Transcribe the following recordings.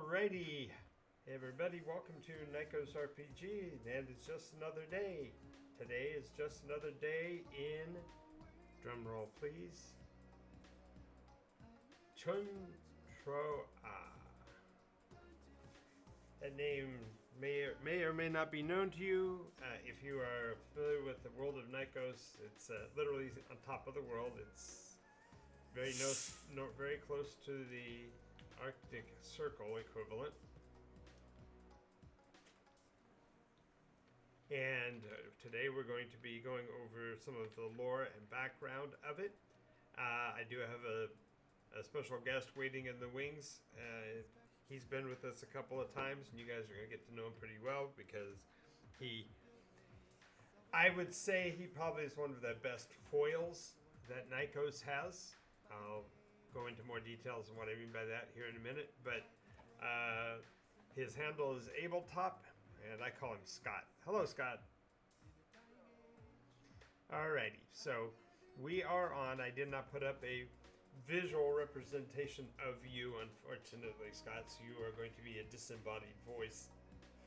Alrighty, hey everybody, welcome to NycosRPG, and it's just another day. Today is just another day in, drumroll please, Chuntroa. That name may or may not be known to you. If you are familiar with the world of Nykos, it's literally on top of the world. It's very close to the Arctic Circle equivalent. And today we're going to be going over some of the lore and background of it. I do have a special guest waiting in the wings. He's been with us a couple of times, and you guys are going to get to know him pretty well because I would say he probably is one of the best foils that Nykos has. I'll go into more details on what I mean by that here in a minute, but his handle is Abletop, and I call him Scott. Hello, Scott. Alrighty, so we are on. I did not put up a visual representation of you, unfortunately, Scott, so you are going to be a disembodied voice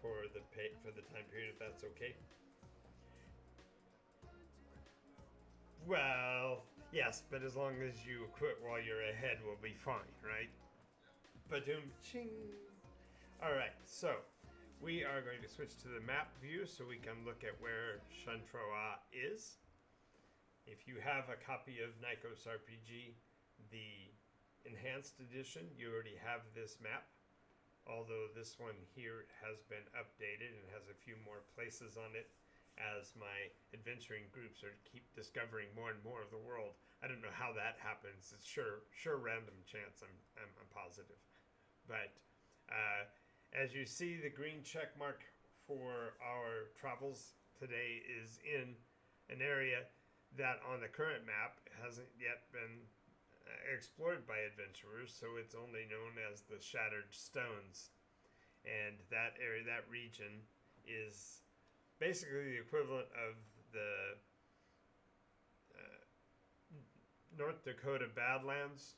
for the time period, if that's okay. Well, yes, but as long as you quit while you're ahead, we'll be fine, right? Ba-doom, ching. All right, so we are going to switch to the map view so we can look at where Chuntroa is. If you have a copy of NycosRPG, the enhanced edition, you already have this map, although this one here has been updated and has a few more places on it as my adventuring groups are keep discovering more and more of the world. I don't know how that happens. It's sure random chance, I'm positive. But as you see, the green check mark for our travels today is in an area that on the current map hasn't yet been explored by adventurers, so it's only known as the Shattered Stones. And that area, that region, is basically the equivalent of the North Dakota Badlands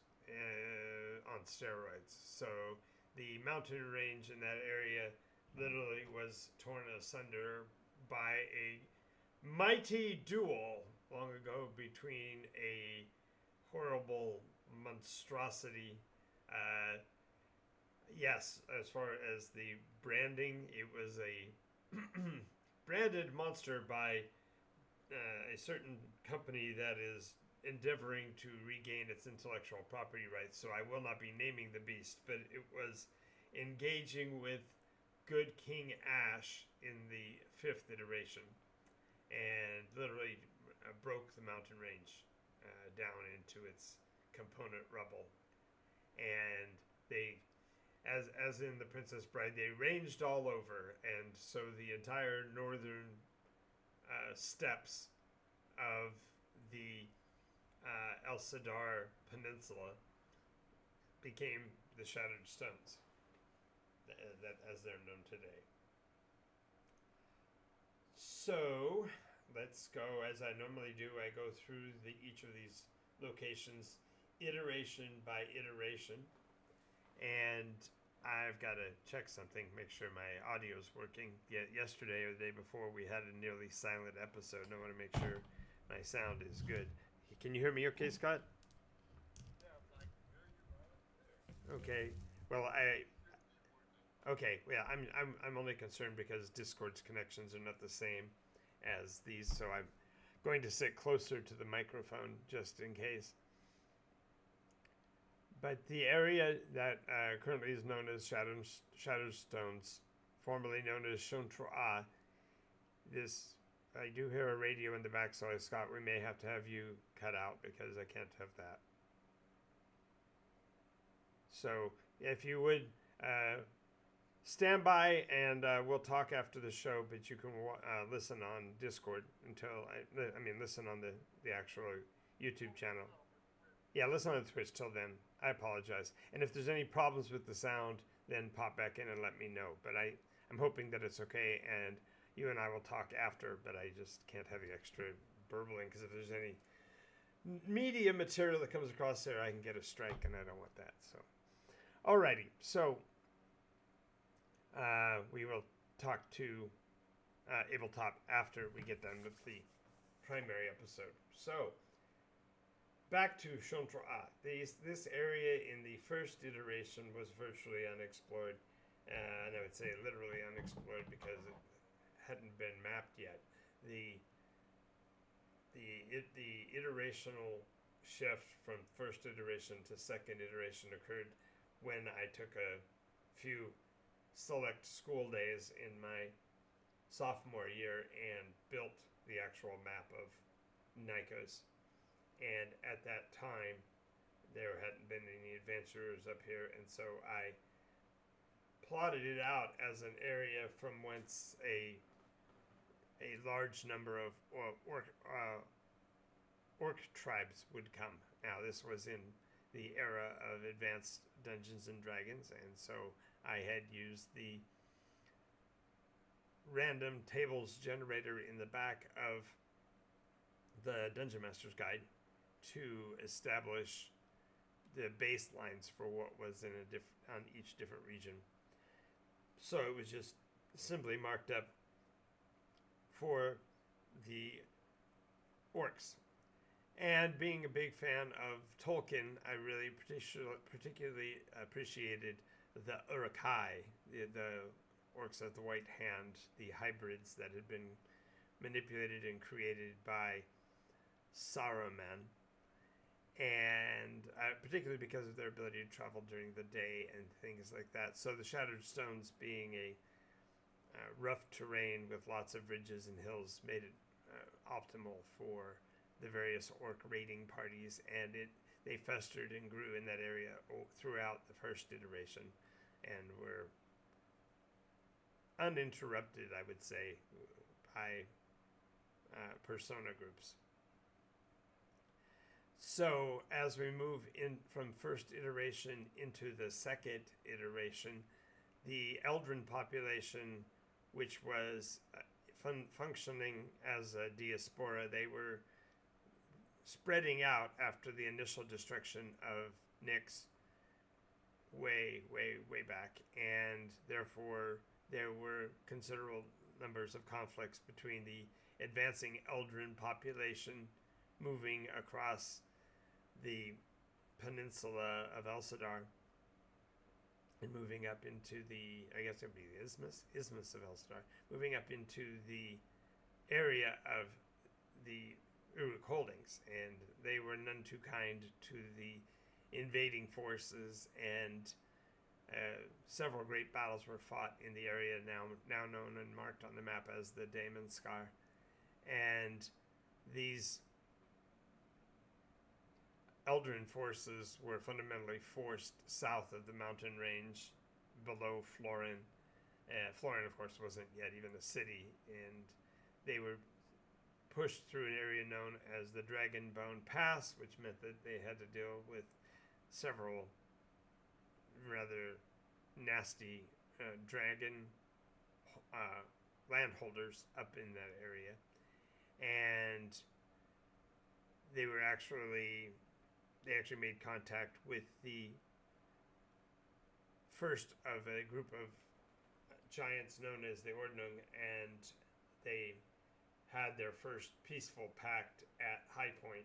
on steroids. So the mountain range in that area literally was torn asunder by a mighty duel long ago between a horrible monstrosity. Yes, as far as the branding, it was a branded monster by a certain company that is endeavoring to regain its intellectual property rights. So I will not be naming the beast, but it was engaging with good King Ash in the 5th iteration and literally broke the mountain range down into its component rubble. And they, as in The Princess Bride, they ranged all over, and so the entire northern steppes of the El Sadar Peninsula became the Shattered Stones, that as they're known today. So let's go, as I normally do, I go through each of these locations iteration by iteration, and I've got to check something, make sure my audio's working. Yesterday or the day before, we had a nearly silent episode, and I want to make sure my sound is good. Can you hear me okay, Scott? Yeah, I can hear you right Okay. Well, okay. Yeah, I'm only concerned because Discord's connections are not the same as these, so I'm going to sit closer to the microphone just in case. But the area that currently is known as Shattered Stones, formerly known as Chuntroa, I do hear a radio in the back, so Scott, we may have to have you cut out because I can't have that. So if you would stand by, and we'll talk after the show, but you can listen on Discord until listen on the actual YouTube channel. Yeah, listen on Twitch till then. I apologize. And if there's any problems with the sound, then pop back in and let me know. But I'm hoping that it's okay, and you and I will talk after, but I just can't have the extra burbling, because if there's any media material that comes across there, I can get a strike, and I don't want that. So, alrighty. So, We will talk to Abletop after we get done with the primary episode. So, back to Chontroa. This area in the first iteration was virtually unexplored, and I would say literally unexplored because it hadn't been mapped yet. The iterational shift from first iteration to second iteration occurred when I took a few select school days in my sophomore year and built the actual map of Nycos. And at that time, there hadn't been any adventurers up here, and so I plotted it out as an area from whence a large number of orc tribes would come. Now, this was in the era of advanced Dungeons and Dragons, and so I had used the random tables generator in the back of the Dungeon Master's Guide to establish the baselines for what was in on each different region. So it was just simply marked up for the orcs. And being a big fan of Tolkien, I really particularly appreciated the Uruk-hai, the orcs of the White Hand, the hybrids that had been manipulated and created by Saruman, and particularly because of their ability to travel during the day and things like that. So the Shattered Stones, being a rough terrain with lots of ridges and hills, made it optimal for the various orc raiding parties, and they festered and grew in that area throughout the first iteration and were uninterrupted, I would say, by persona groups. So as we move in from first iteration into the second iteration, the Eldrin population, which was functioning as a diaspora, they were spreading out after the initial destruction of Nyx way back, and therefore there were considerable numbers of conflicts between the advancing Eldrin population moving across the peninsula of Elsadar and moving up into the, I guess it would be the isthmus of Elsadar, moving up into the area of the Uruk holdings, and they were none too kind to the invading forces, and several great battles were fought in the area now known and marked on the map as the Daemon Scar. And these Eldrin forces were fundamentally forced south of the mountain range below Florin. Florin, of course, wasn't yet even a city, and they were pushed through an area known as the Dragonbone Pass, which meant that they had to deal with several rather nasty dragon landholders up in that area. And they actually made contact with the first of a group of giants known as the Ordnung, and they had their first peaceful pact at High Point,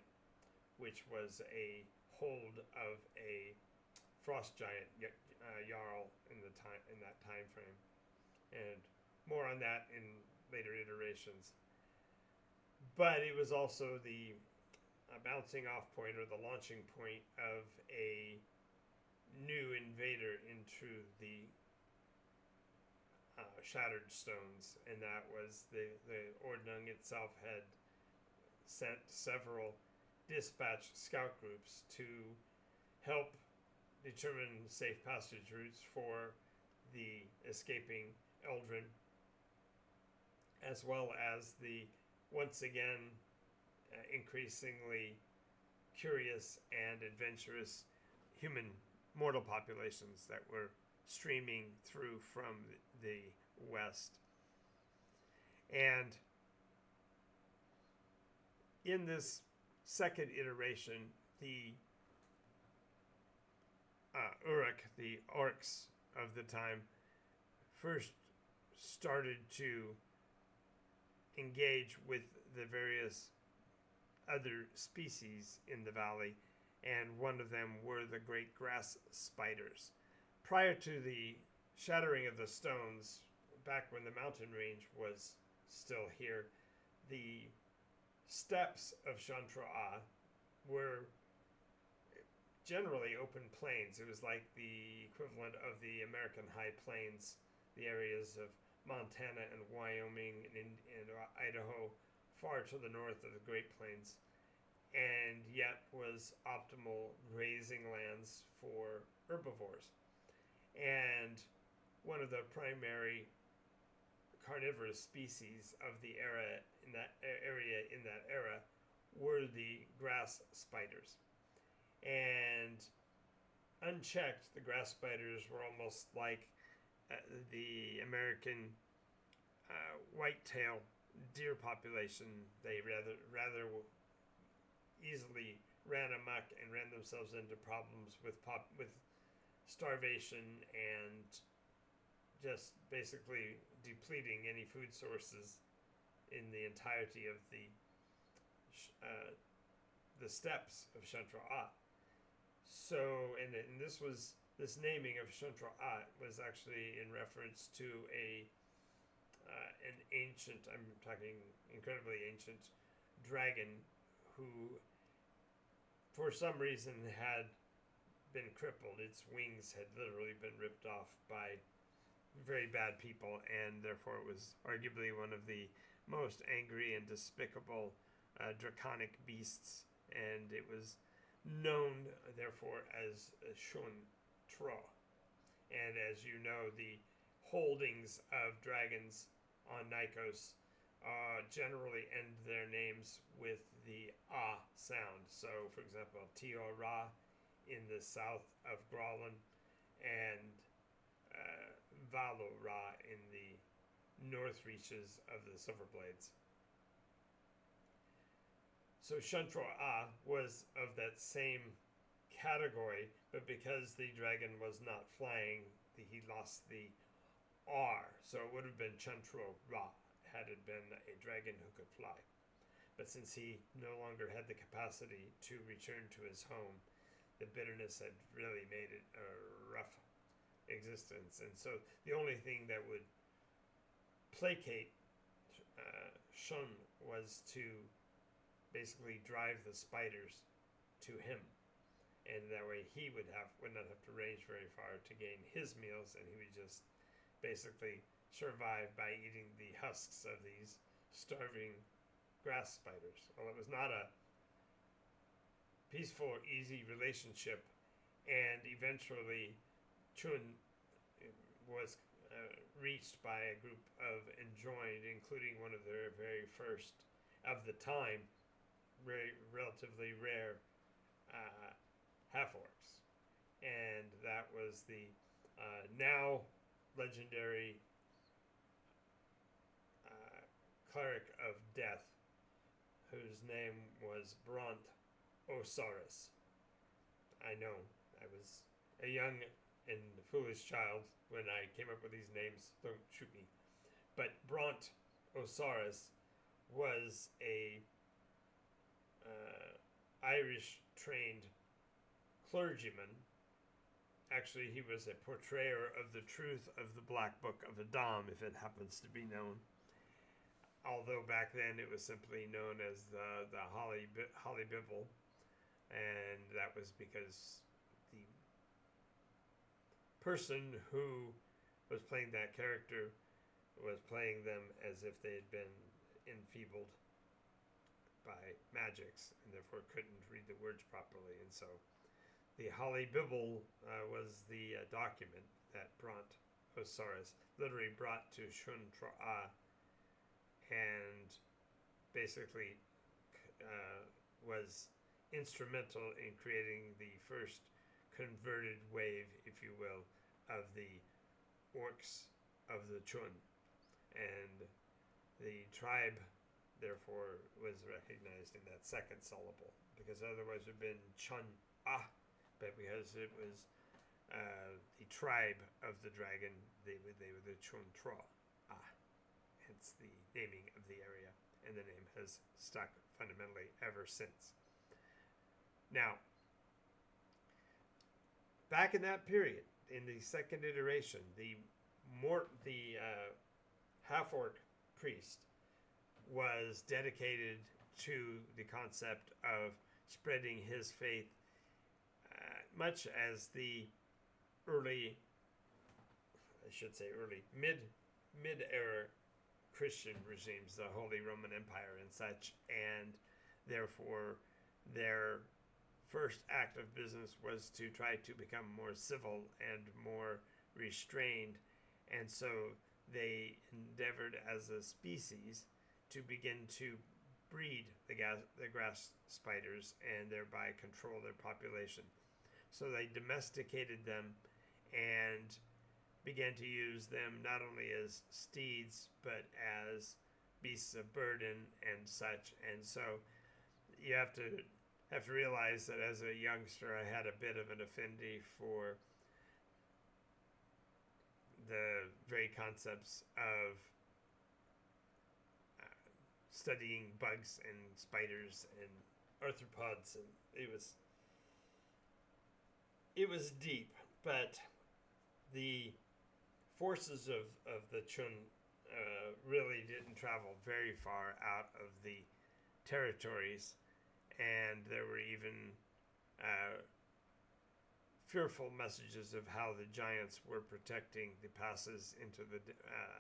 which was a hold of a frost giant Jarl in that time frame, and more on that in later iterations. But it was also the bouncing off point, or the launching point, of a new invader into the Shattered Stones, and that was the Ordnung itself had sent several dispatched scout groups to help determine safe passage routes for the escaping Eldrin, as well as the once again increasingly curious and adventurous human mortal populations that were streaming through from the west. And in this second iteration, the Uruk, the orcs of the time, first started to engage with the various other species in the valley, and one of them were the great grass spiders. Prior to the shattering of the stones, back when the mountain range was still here, the steppes of Chantra were generally open plains. It was like the equivalent of the American High Plains, the areas of Montana and Wyoming and Idaho, far to the north of the Great Plains, and yet was optimal grazing lands for herbivores. And one of the primary carnivorous species of the era in that era were the grass spiders. And unchecked, the grass spiders were almost like the American whitetail deer population. They rather easily ran amok and ran themselves into problems with starvation and just basically depleting any food sources in the entirety of the steppes of Chantra. So, and this naming of Chantra was actually in reference to an ancient, I'm talking incredibly ancient, dragon who, for some reason, had been crippled. Its wings had literally been ripped off by very bad people, and therefore it was arguably one of the most angry and despicable draconic beasts, and it was known therefore as Shun Tra. And as you know, the holdings of dragons on Nykos generally end their names with the ah sound. So, for example, Tio Ra in the south of Growlin and Valo Ra in the north reaches of the Silverblades. So Chantra was of that same category, but because the dragon was not flying, he lost the R. So it would have been Chantra Ra had it been a dragon who could fly. But since he no longer had the capacity to return to his home, the bitterness had really made it a rough existence. And so the only thing that would placate Shun was to basically drive the spiders to him, and that way he would not have to range very far to gain his meals, and he would just basically survive by eating the husks of these starving grass spiders. Well, it was not a peaceful or easy relationship, and eventually Chun was reached by a group of enjoined, including one of their very first of the time, relatively rare half-orcs. And that was the now legendary cleric of death, whose name was Bront Osiris. I know, I was a young and foolish child when I came up with these names. Don't shoot me. But Bront Osiris was a Irish-trained clergyman. Actually, he was a portrayer of the truth of the Black Book of Adam, if it happens to be known. Although back then it was simply known as the Holly Bible, and that was because the person who was playing that character was playing them as if they had been enfeebled by magics and therefore couldn't read the words properly. And so the Holly Bible was the document that Bront Osiris literally brought to Shun Tra and basically was instrumental in creating the first converted wave, if you will, of the orcs of the Chun. And the tribe, therefore, was recognized in that second syllable, because otherwise it would have been Chun-ah, but because it was the tribe of the dragon. They were the Chuntra. Hence the naming of the area, and the name has stuck fundamentally ever since. Now, back in that period, in the second iteration, the half-orc priest was dedicated to the concept of spreading his faith, much as the early mid-era Christian regimes, the Holy Roman Empire and such, and therefore their first act of business was to try to become more civil and more restrained, and so they endeavored as a species to begin to breed the grass spiders and thereby control their population. So they domesticated them and began to use them not only as steeds but as beasts of burden and such. And so you have to realize that as a youngster I had a bit of an affinity for the very concepts of studying bugs and spiders and arthropods, and it was deep, but the forces of the Chun really didn't travel very far out of the territories, and there were even fearful messages of how the giants were protecting the passes into the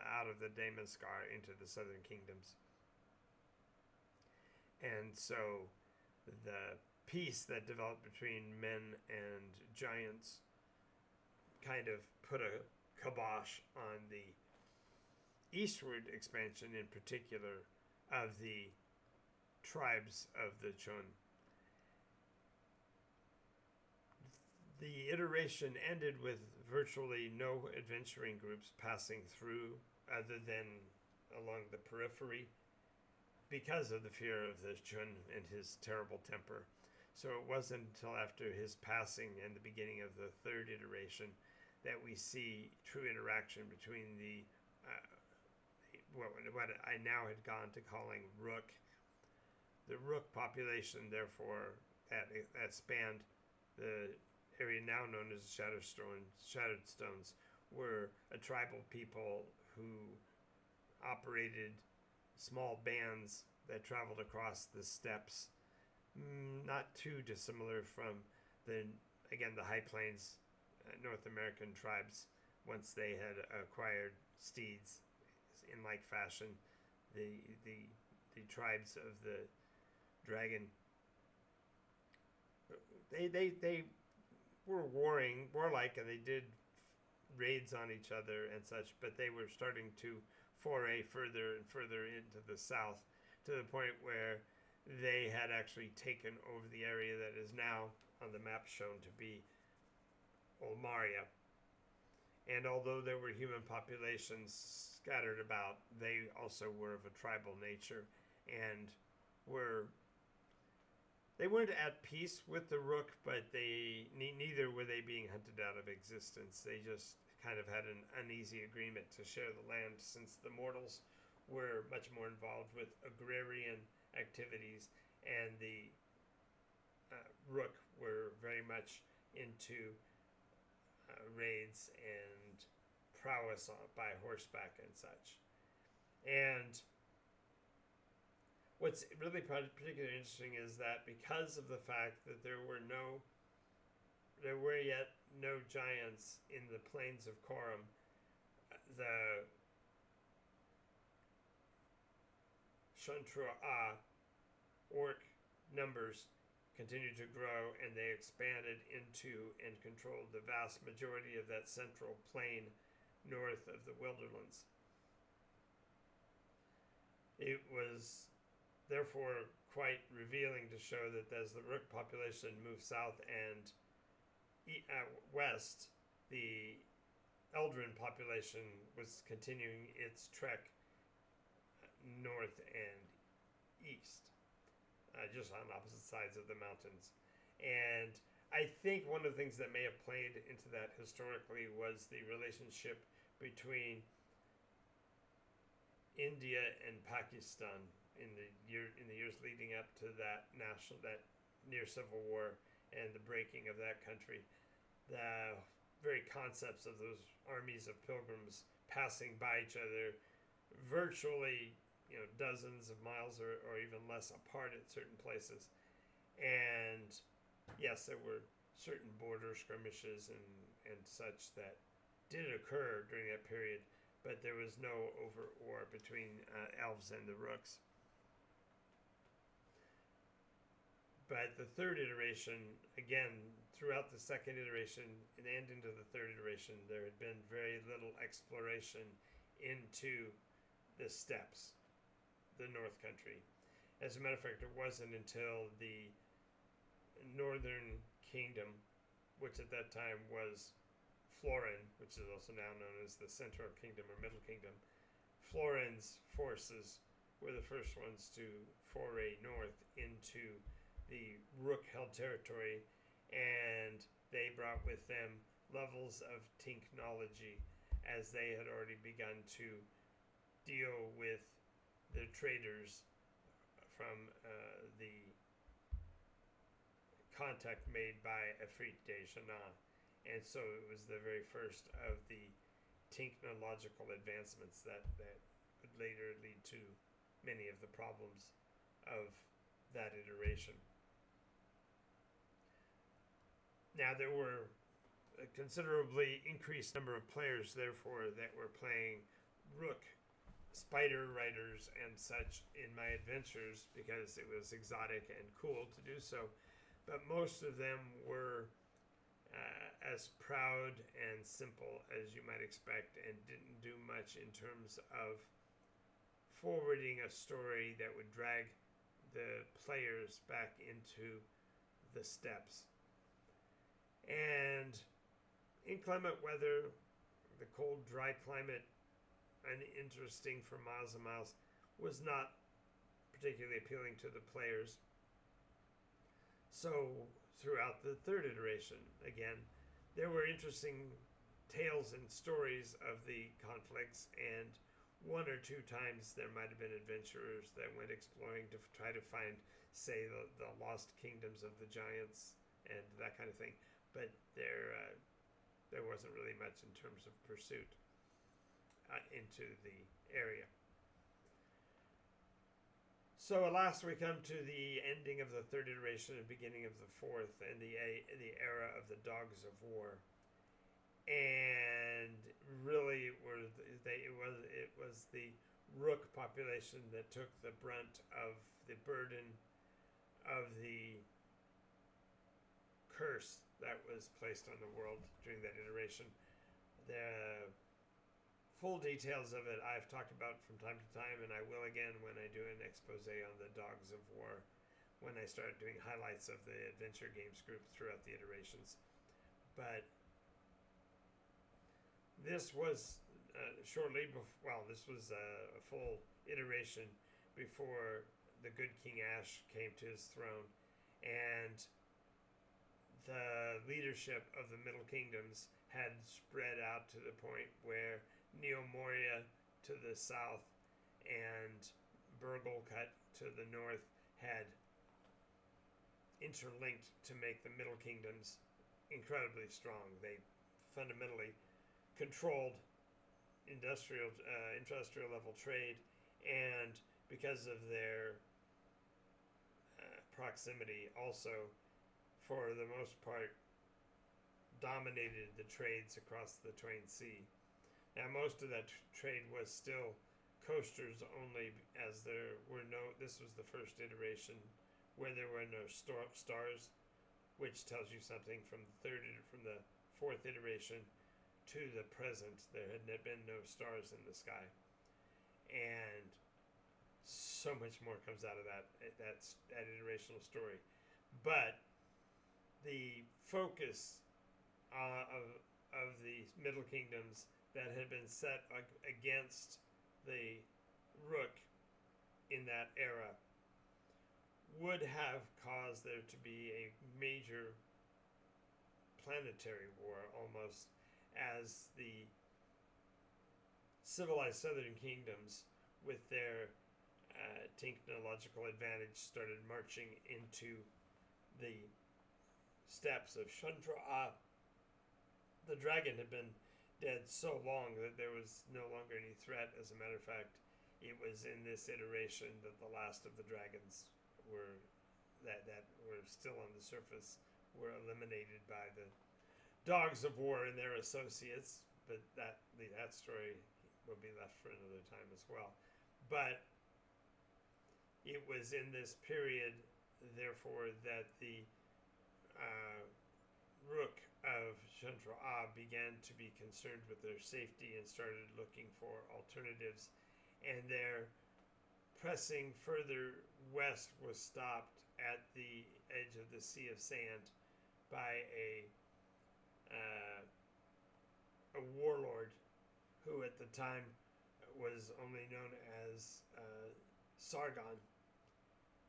out of the Damascar into the southern kingdoms. And so the peace that developed between men and giants kind of put a kibosh on the eastward expansion, in particular, of the tribes of the Chun. The iteration ended with virtually no adventuring groups passing through other than along the periphery because of the fear of the Chun and his terrible temper. So it wasn't until after his passing and the beginning of the third iteration that we see true interaction between the what I now had gone to calling Rook. The Rook population, therefore, that spanned the area now known as Shattered Stones, were a tribal people who operated small bands that traveled across the steppes, not too dissimilar from the High Plains North American tribes once they had acquired steeds in like fashion. The tribes of the dragon, they were warlike, and they did raids on each other and such, but they were starting to foray further and further into the south, to the point where they had actually taken over the area that is now on the map shown to be Olmaria. And although there were human populations scattered about, they also were of a tribal nature, and they weren't at peace with the Rook, but neither were they being hunted out of existence. They just kind of had an uneasy agreement to share the land, since the mortals were much more involved with agrarian activities, and the Rook were very much into raids and prowess by horseback and such. And what's really particularly interesting is that because of the fact that there were yet no giants in the plains of Corum, the Shantrua orc numbers continued to grow, and they expanded into and controlled the vast majority of that central plain north of the Wilderlands. It was therefore quite revealing to show that as the Rook population moved south and west, the Eldrin population was continuing its trek north and east, just on opposite sides of the mountains. And I think one of the things that may have played into that historically was the relationship between India and Pakistan in the years leading up to that near civil war and the breaking of that country. The very concepts of those armies of pilgrims passing by each other, virtually dozens of miles or even less apart at certain places, and yes, there were certain border skirmishes and such that did occur during that period, but there was no overt war between elves and the rooks. But the third iteration, again, throughout the second iteration and into the third iteration, there had been very little exploration into the steppes, the North Country. As a matter of fact, it wasn't until the Northern Kingdom, which at that time was Florin, which is also now known as the Central Kingdom or Middle Kingdom. Florin's forces were the first ones to foray north into the Rook-held territory, and they brought with them levels of technology, as they had already begun to deal with the traders from the contact made by Afrit de Jannah. And so it was the very first of the technological advancements that would later lead to many of the problems of that iteration. Now, there were a considerably increased number of players, therefore, that were playing Rook, Spider Riders, and such in my adventures because it was exotic and cool to do so. But most of them were as proud and simple as you might expect and didn't do much in terms of forwarding a story that would drag the players back into the steppes. And inclement weather, the cold, dry climate, uninteresting for miles and miles, was not particularly appealing to the players. So throughout the third iteration, again, there were interesting tales and stories of the conflicts, and one or two times there might have been adventurers that went exploring to try to find, say, the lost kingdoms of the giants and that kind of thing. But there wasn't really much in terms of pursuit into the area. So at last we come to the ending of the third iteration and beginning of the fourth, and the era of the Dogs of War. And really, it was the Rook population that took the brunt of the burden of the curse that was placed on the world during that iteration. The full details of it I've talked about from time to time, and I will again when I do an expose on the Dogs of War, when I start doing highlights of the adventure games group throughout the iterations. But this was shortly before, well, this was a full iteration before the good King Ash came to his throne, and the leadership of the Middle Kingdoms had spread out to the point where Neo Moria to the south and Burgulcut to the north had interlinked to make the Middle Kingdoms incredibly strong. They fundamentally controlled industrial level trade, and because of their proximity, also for the most part dominated the trades across the Twain Sea. Now, most of that trade was still coasters only, as there were no. This was the first iteration where there were no stars, which tells you something from the fourth iteration to the present. There had been no stars in the sky, and so much more comes out of that iterational story. But the focus of the Middle Kingdoms that had been set against the Rook in that era would have caused there to be a major planetary war almost, as the civilized southern kingdoms, with their technological advantage, started marching into the steppes of Shantra. The dragon had been dead so long that there was no longer any threat. As a matter of fact, it was in this iteration that the last of the dragons were that were still on the surface were eliminated by the dogs of war and their associates. But that story will be left for another time as well. But it was in this period, therefore, that the Rook of Shantra began to be concerned with their safety and started looking for alternatives, and their pressing further west was stopped at the edge of the Sea of Sand by a warlord who at the time was only known as Sargon.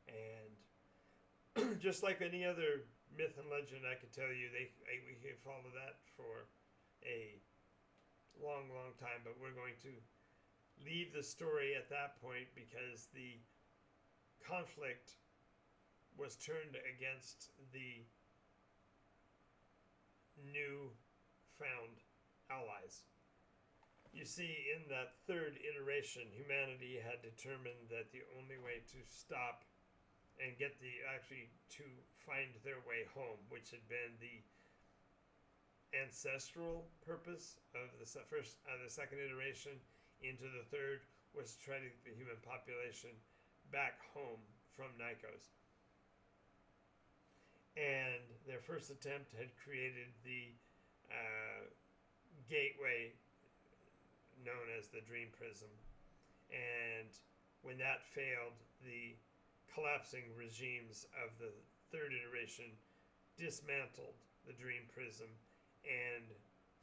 And just like any other myth and legend, I could tell you we could follow that for a long, long time, but we're going to leave the story at that point because the conflict was turned against the new found allies. You see, in that third iteration, humanity had determined that the only way to stop and get to find their way home, which had been the ancestral purpose of the second iteration into the third, was to try to get the human population back home from Nykos. And their first attempt had created the gateway known as the Dream Prism. And when that failed, the collapsing regimes of the third iteration dismantled the Dream Prism, and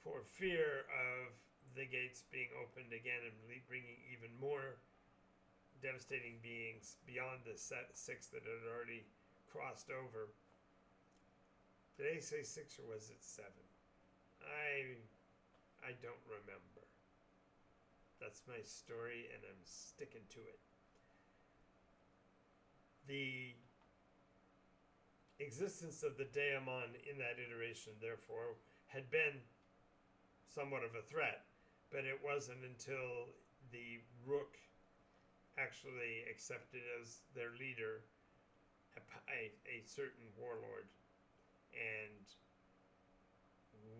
for fear of the gates being opened again and bringing even more devastating beings beyond the six that had already crossed over. Did I say 6 or was it 7? I don't remember. That's my story, and I'm sticking to it. The existence of the daemon in that iteration, therefore, had been somewhat of a threat, but it wasn't until the Rook actually accepted as their leader a certain warlord, and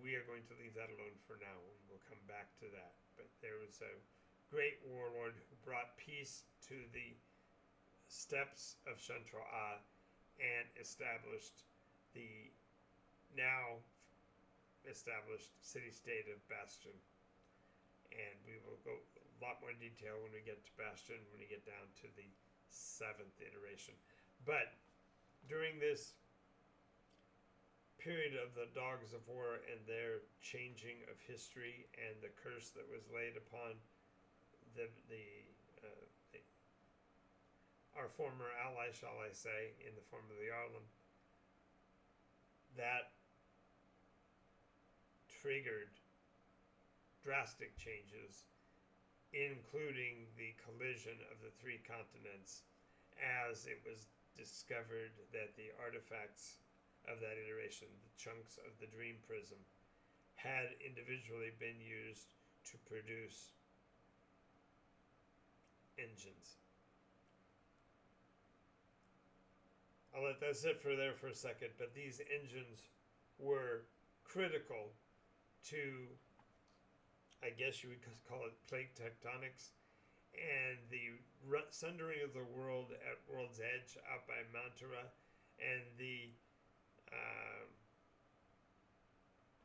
we are going to leave that alone for now. We will come back to that. But there was a great warlord who brought peace to the steppes of Shantra and established the now established city-state of Bastion. And we will go a lot more detail when we get to Bastion, when we get down to the 7th iteration. But during this period of the Dogs of War and their changing of history and the curse that was laid upon our former ally, shall I say, in the form of the Arlem, that triggered drastic changes, including the collision of the 3 continents, as it was discovered that the artifacts of that iteration, the chunks of the Dream Prism, had individually been used to produce engines. I'll let that sit for a second, but these engines were critical to, I guess you would call it, plate tectonics, and the sundering of the world at World's Edge out by Mantua, and the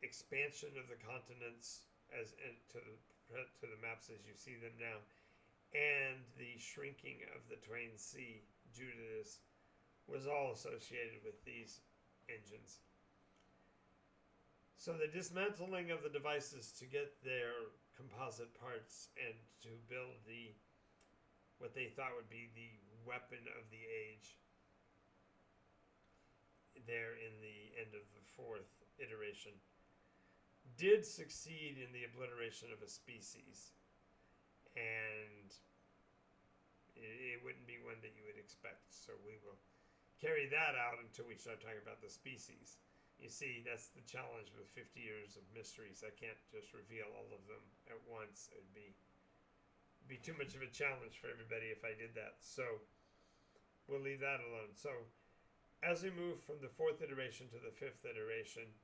expansion of the continents to the maps as you see them now, and the shrinking of the Twain Sea due to this, was all associated with these engines. So the dismantling of the devices to get their composite parts and to build what they thought would be the weapon of the age there in the end of the 4th iteration, did succeed in the obliteration of a species, and it wouldn't be one that you would expect. So we will carry that out until we start talking about the species. You see, that's the challenge with 50 years of mysteries. I can't just reveal all of them at once. It'd be too much of a challenge for everybody if I did that. So we'll leave that alone. So as we move from the 4th iteration to the 5th iteration,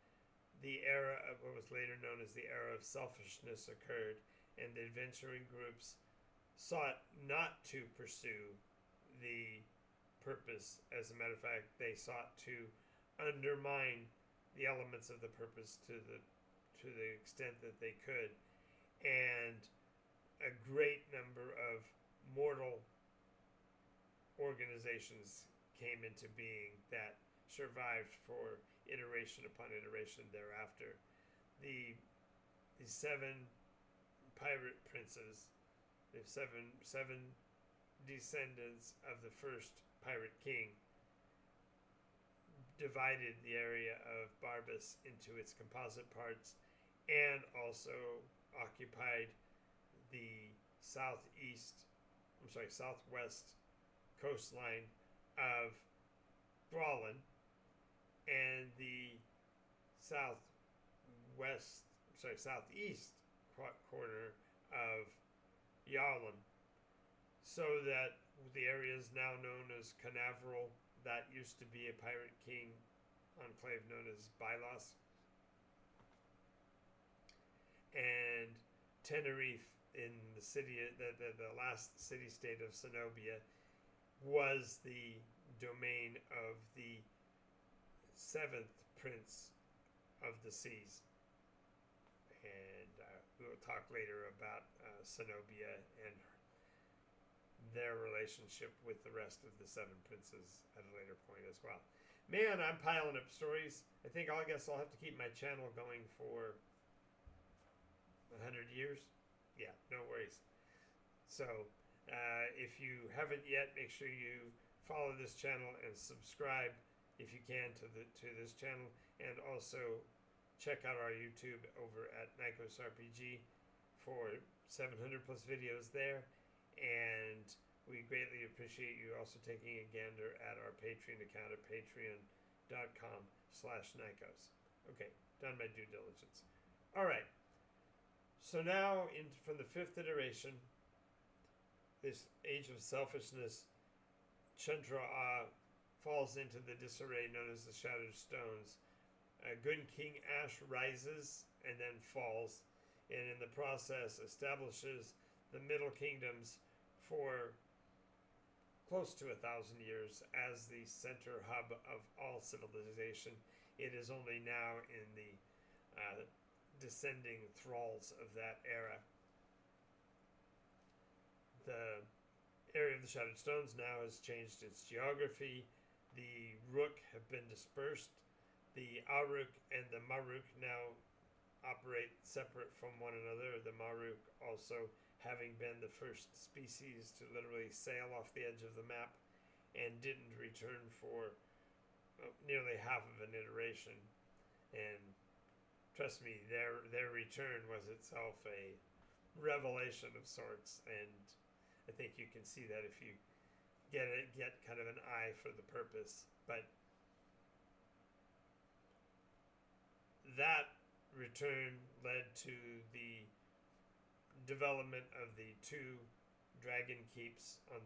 the era of what was later known as the era of selfishness occurred, and the adventuring groups sought not to pursue the purpose. As a matter of fact, they sought to undermine the elements of the purpose to the extent that they could, and a great number of mortal organizations came into being that survived for iteration upon iteration thereafter. The 7 pirate princes, the seven descendants of the first pirate king, divided the area of Barbas into its composite parts, and also occupied the southwest coastline of Thrallin, and the southeast corner of Yarlin, so that the area is now known as Canaveral. That used to be a pirate king enclave known as Bylos, and Tenerife in the city, the last city-state of Zenobia, was the domain of the 7th prince of the seas. And we'll talk later about Zenobia and their relationship with the rest of the 7 princes at a later point as well. Man, I'm piling up stories. I guess I'll have to keep my channel going for 100 years. Yeah, no worries. So if you haven't yet, make sure you follow this channel and subscribe if you can to this channel, and also check out our YouTube over at NycosRPG for 700 plus videos there. And we greatly appreciate you also taking a gander at our Patreon account at patreon.com/Nykos. Okay, done my due diligence. All right. So now, from the 5th iteration, this age of selfishness, Chentra falls into the disarray known as the Shattered Stones. Good King Ash rises and then falls, and in the process establishes the Middle Kingdoms for close to 1,000 years as the center hub of all civilization. It is only now in the descending thralls of that era. The area of the Shattered Stones now has changed its geography. The Rook have been dispersed. The Aruk and the Maruk now operate separate from one another. The Maruk also having been the first species to literally sail off the edge of the map and didn't return for nearly half of an iteration. And trust me, their return was itself a revelation of sorts, and I think you can see that if you get kind of an eye for the purpose. But that return led to the development of the 2 dragon keeps on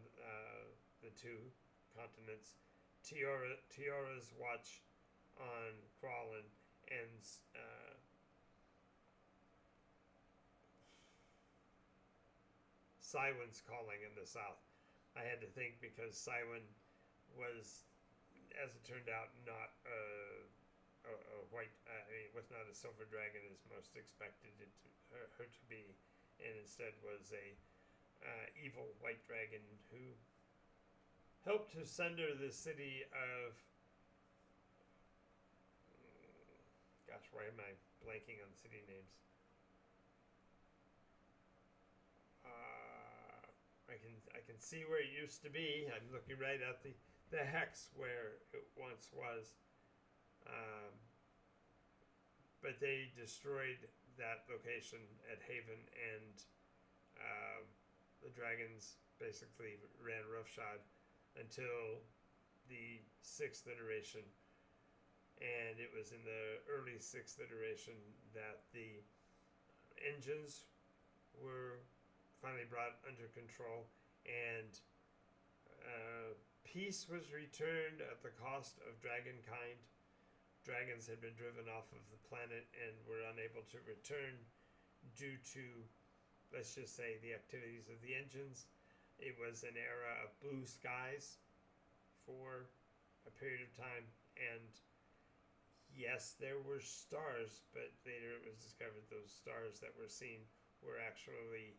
the 2 continents, Tiora's Watch on Crawlin, and Cywin's Calling in the south. I had to think because Cywin was, as it turned out, not a white, was not a silver dragon as most expected her to be, and instead was a evil white dragon who helped to sunder the city of, gosh, why am I blanking on city names? I can see where it used to be. I'm looking right at the hex where it once was. but they destroyed that location at Haven, and the dragons basically ran roughshod until the 6th iteration. And it was in the early 6th iteration that the engines were finally brought under control, and peace was returned at the cost of dragonkind. Dragons had been driven off of the planet and were unable to return due to, let's just say, the activities of the engines. It was an era of blue skies for a period of time, and yes, there were stars, but later it was discovered those stars that were seen were actually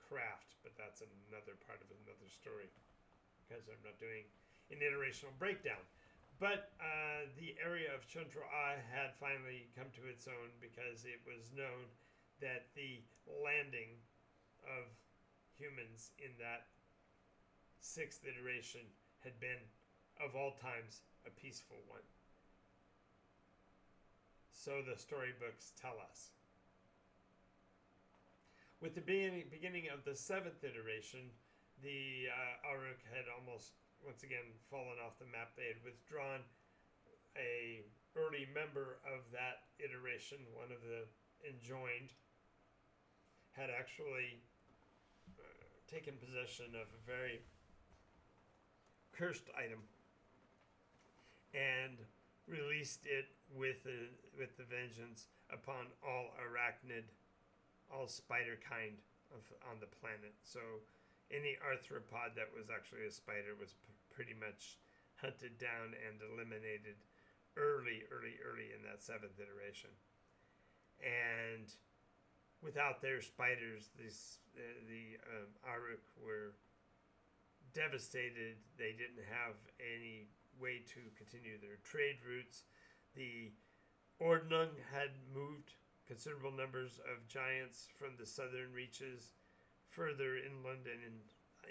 craft, but that's another part of another story, because I'm not doing an iterational breakdown. But the area of Chuntra had finally come to its own, because it was known that the landing of humans in that 6th iteration had been, of all times, a peaceful one. So the storybooks tell us. With the beginning of the 7th iteration, the Aruk had almost once again fallen off the map. They had withdrawn. A early member of that iteration, one of the enjoined, had actually taken possession of a very cursed item and released it with the vengeance upon all arachnid, all spider kind on the planet. So any arthropod that was actually a spider was pretty much hunted down and eliminated early in that 7th iteration. And without their spiders, the Aruk were devastated. They didn't have any way to continue their trade routes. The Ordnung had moved considerable numbers of giants from the southern reaches further inland and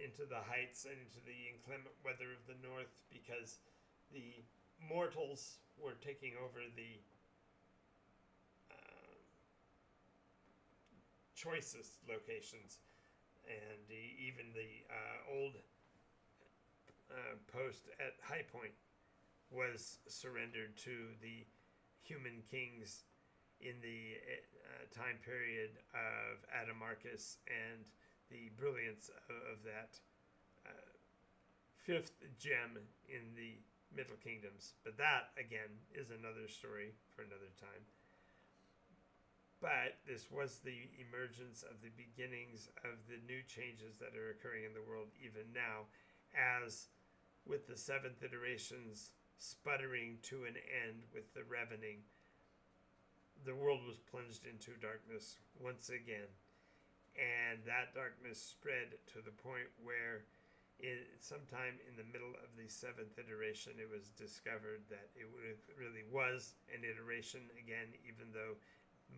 into the heights and into the inclement weather of the north, because the mortals were taking over the choicest locations, and even the old post at High Point was surrendered to the human kings in the time period of Adamarcus and the brilliance of that 5th gem in the Middle Kingdoms. But that, again, is another story for another time. But this was the emergence of the beginnings of the new changes that are occurring in the world even now, as with the 7th iterations sputtering to an end with the Revening, the world was plunged into darkness once again. And that darkness spread to the point where sometime in the middle of the 7th iteration, it was discovered that it really was an iteration again, even though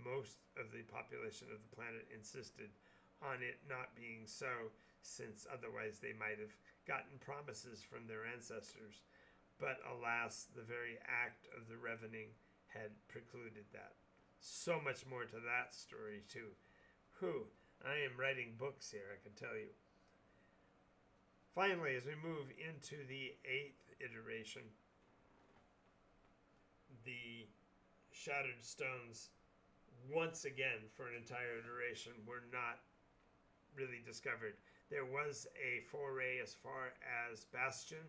most of the population of the planet insisted on it not being so, since otherwise they might have gotten promises from their ancestors. But alas, the very act of the Revening had precluded that. So much more to that story too. I am writing books here, I can tell you. Finally, as we move into the 8th iteration, the Shattered Stones, once again for an entire iteration, were not really discovered. There was a foray as far as Bastion,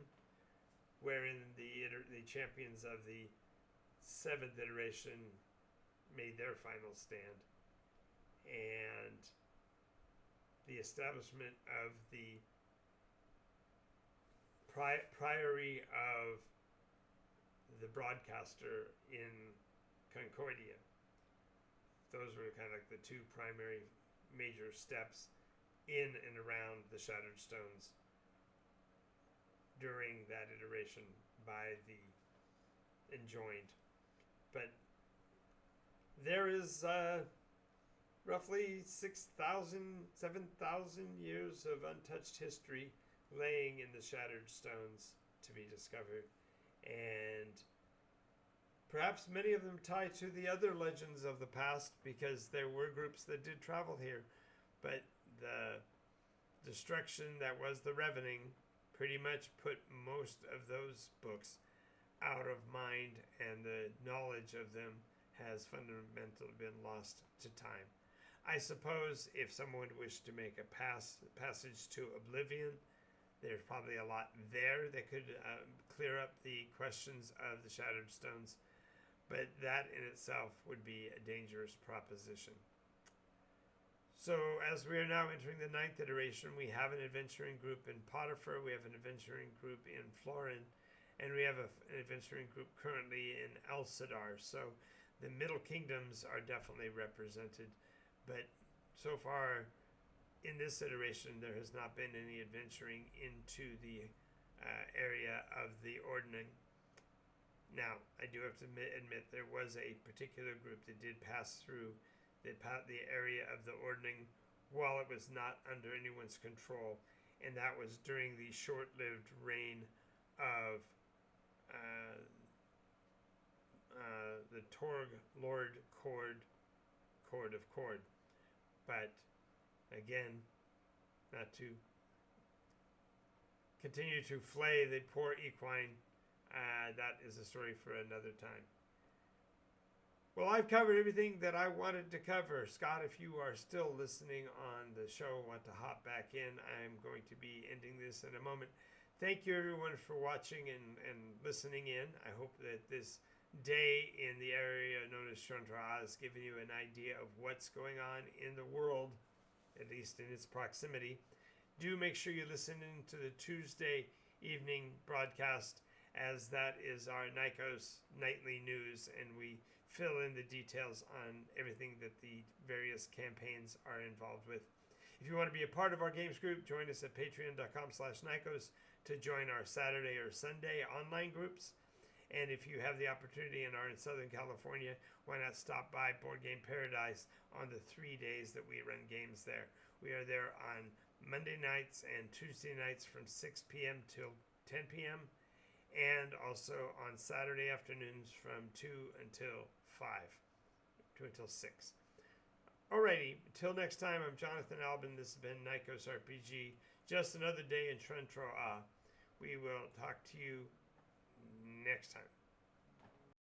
wherein the champions of the 7th iteration made their final stand, and the establishment of the priory of the broadcaster in Concordia. Those were kind of like the two primary major steps in and around the Shattered Stones during that iteration by the enjoined. But there is roughly 6,000, 7,000 years of untouched history laying in the Shattered Stones to be discovered. And Perhaps many of them tie to the other legends of the past because there were groups that did travel here, but the destruction that was the Revening pretty much put most of those books out of mind, and the knowledge of them has fundamentally been lost to time. I suppose if someone wished to make a passage to oblivion, there's probably a lot there that could clear up the questions of the Shattered Stones, but that in itself would be a dangerous proposition. So, as we are now entering the 9th iteration, we have an adventuring group in Potiphar, we have an adventuring group in Florin, and we have an adventuring group currently in Elsadar. So, the Middle Kingdoms are definitely represented, but so far in this iteration, there has not been any adventuring into the area of the Ordning. Now, I do have to admit there was a particular group that did pass through the area of the Ordning while it was not under anyone's control, and that was during the short-lived reign of the Torg Lord Cord of Cord. But again, not to continue to flay the poor equine, that is a story for another time. Well, I've covered everything that I wanted to cover. Scott, if you are still listening on the show, want to hop back in, I'm going to be ending this in a moment. Thank you, everyone, for watching and listening in. I hope that this day in the area known as Chantra has given you an idea of what's going on in the world, at least in its proximity. Do make sure you listen in to the Tuesday evening broadcast, as that is our Nykos nightly news, and we fill in the details on everything that the various campaigns are involved with. If you want to be a part of our games group, join us at patreon.com/Nykos to join our Saturday or Sunday online groups. And if you have the opportunity and are in Southern California, why not stop by Board Game Paradise on the 3 days that we run games there. We are there on Monday nights and Tuesday nights from 6 p.m. till 10 p.m. and also on Saturday afternoons from 2 until 6. Alrighty, until next time, I'm Jonathan Albin. This has been NycosRPG. Just another day in Trentroa. We will talk to you next time.